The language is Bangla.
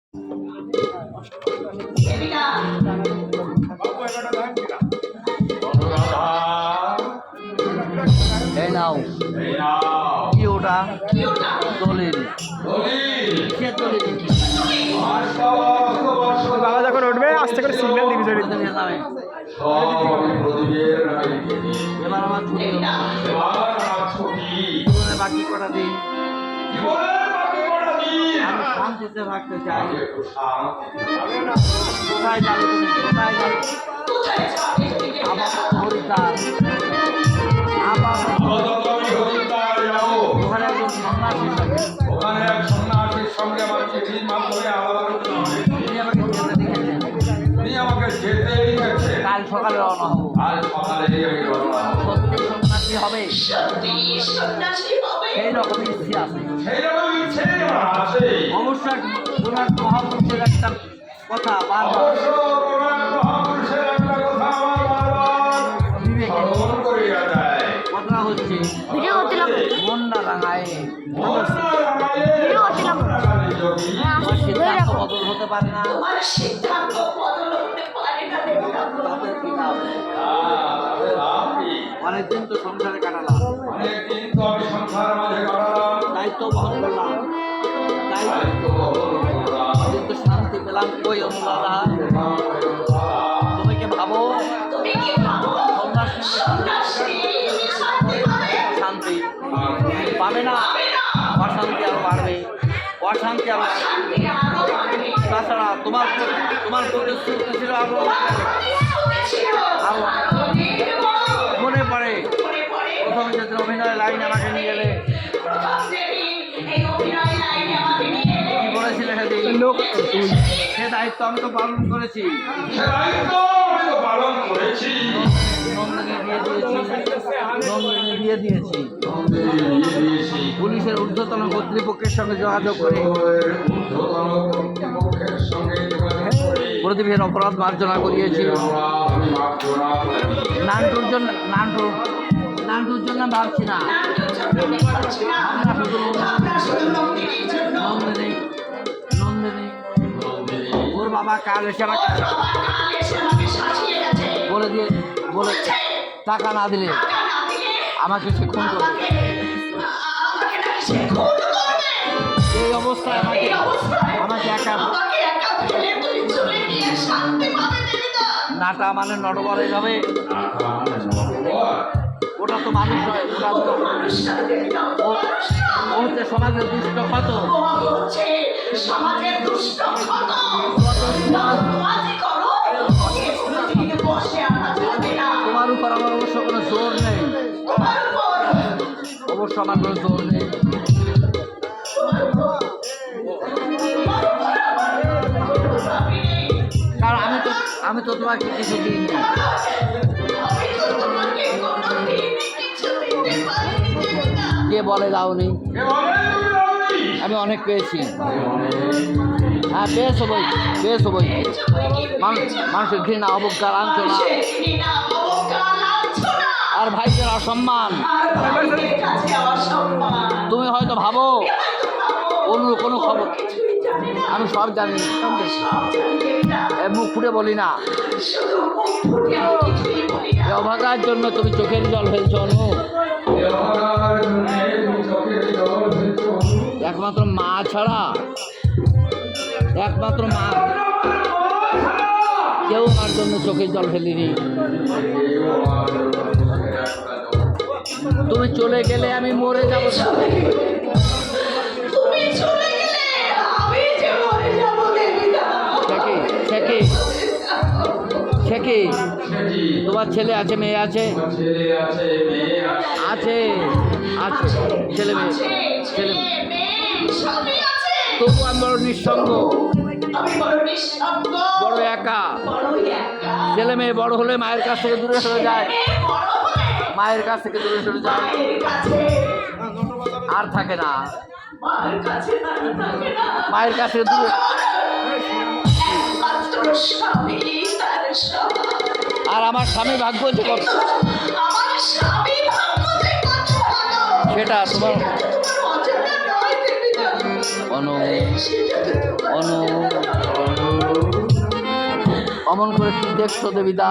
এই নাও কি ওটা দলিল বাবা যখন উঠবে আস্তে করে সিগন্যাল দিবি এবার আমার বাকি কটা দিন আমি শান্তিতে থাকতে চাই। কোথায় যাবে তুমি? কোথায় যাবে? আবার হরিদ্বার, আবার ওখানে একজন সন্ন্যাসীর সঙ্গে ওখানে এক সন্ন্যাসীর সঙ্গে আমার চিঠির মাধ্যমে আলাদা তিনি আমাকে যেতে লিখেছে। কাল সকালে রওনা হবো। সত্যি সন্ন্যাসী হবে, সেই রকম ইচ্ছে আছে। অবশ্যই ওনার মহাপুরুষের একটা কথা কথা হচ্ছে মন না রাঙায় সিদ্ধান্ত বদল হতে পারে না। অনেকদিন তো সংসারে কাটালাম, দায়িত্ব বহন করলাম, কিন্তু শান্তি পেলাম কই অনুরাধা? তুমি কি ভাবো শান্তি পাবে না? অশান্তি আরো বাড়বে, অশান্তি আরো তাছাড়া তোমার প্রতিশ্রুতি ছিল আরো মনে পড়ে প্রথম যেদিন অভিনয় লাইন আমাকে নিয়ে গেলে কি বলেছিলে সেদিন? সে দায়িত্ব আমি তো পালন করেছি। নন্দিনী দিয়ে দিয়েছি। পুলিশের ঊর্ধ্বতন কর্তৃপক্ষের সঙ্গে যোগাযোগ করে প্রদীপের অপরাধ মার্জনা করিয়েছি। নান্টুর জন্য ভাবছি না, নন্দিনী ওর বাবা কাল এসে আমাকে বলে টাকা না দিলে আমাকে সে খুন করবে। এই অবস্থায় আমাকে একা নাটা মানে নটবরে যাবে। ওটা তো মানুষ নয়, ও হচ্ছে সমাজের দুষ্ট ক্ষত। তোমার উপর আমার অবশ্য কোনো জোর নেই, অবশ্য আমার কোনো জোর নেই। কারণ আমি তো তোমাকে কিছু দিইনি। কে বলে দাওনি? আমি অনেক পেয়েছি। হ্যাঁ বেশ হবই। মানুষের ঘৃণা অবজ্ঞা লাঞ্ছনা আর ভাইদের অসম্মান। তুমি হয়তো ভাবো অন্য কোনো খবর, আমি সব জানি, মুখ ফুটে বলি না। অভাগার জন্য তুমি চোখের জল ফেলছ অনু। একমাত্র মা ছাড়া, একমাত্র মা, কেউ আমার জন্য চোখের জল ফেলিনি। তুমি চলে গেলে আমি মরে যাব। সে কি তোমার ছেলে আছে, মেয়ে আছে? আছে ছেলে তবু আমি বড় নিঃসঙ্গ, বড় একা। ছেলে মেয়ে বড় হলে মায়ের কাছ থেকে দূরে সরে যায়, আর থাকে না মায়ের কাছে দূরে। আর আমার স্বামী ভাগ্য যে কত, সেটা তোমার অনু অমন করে কি দেখছো দেবীদা?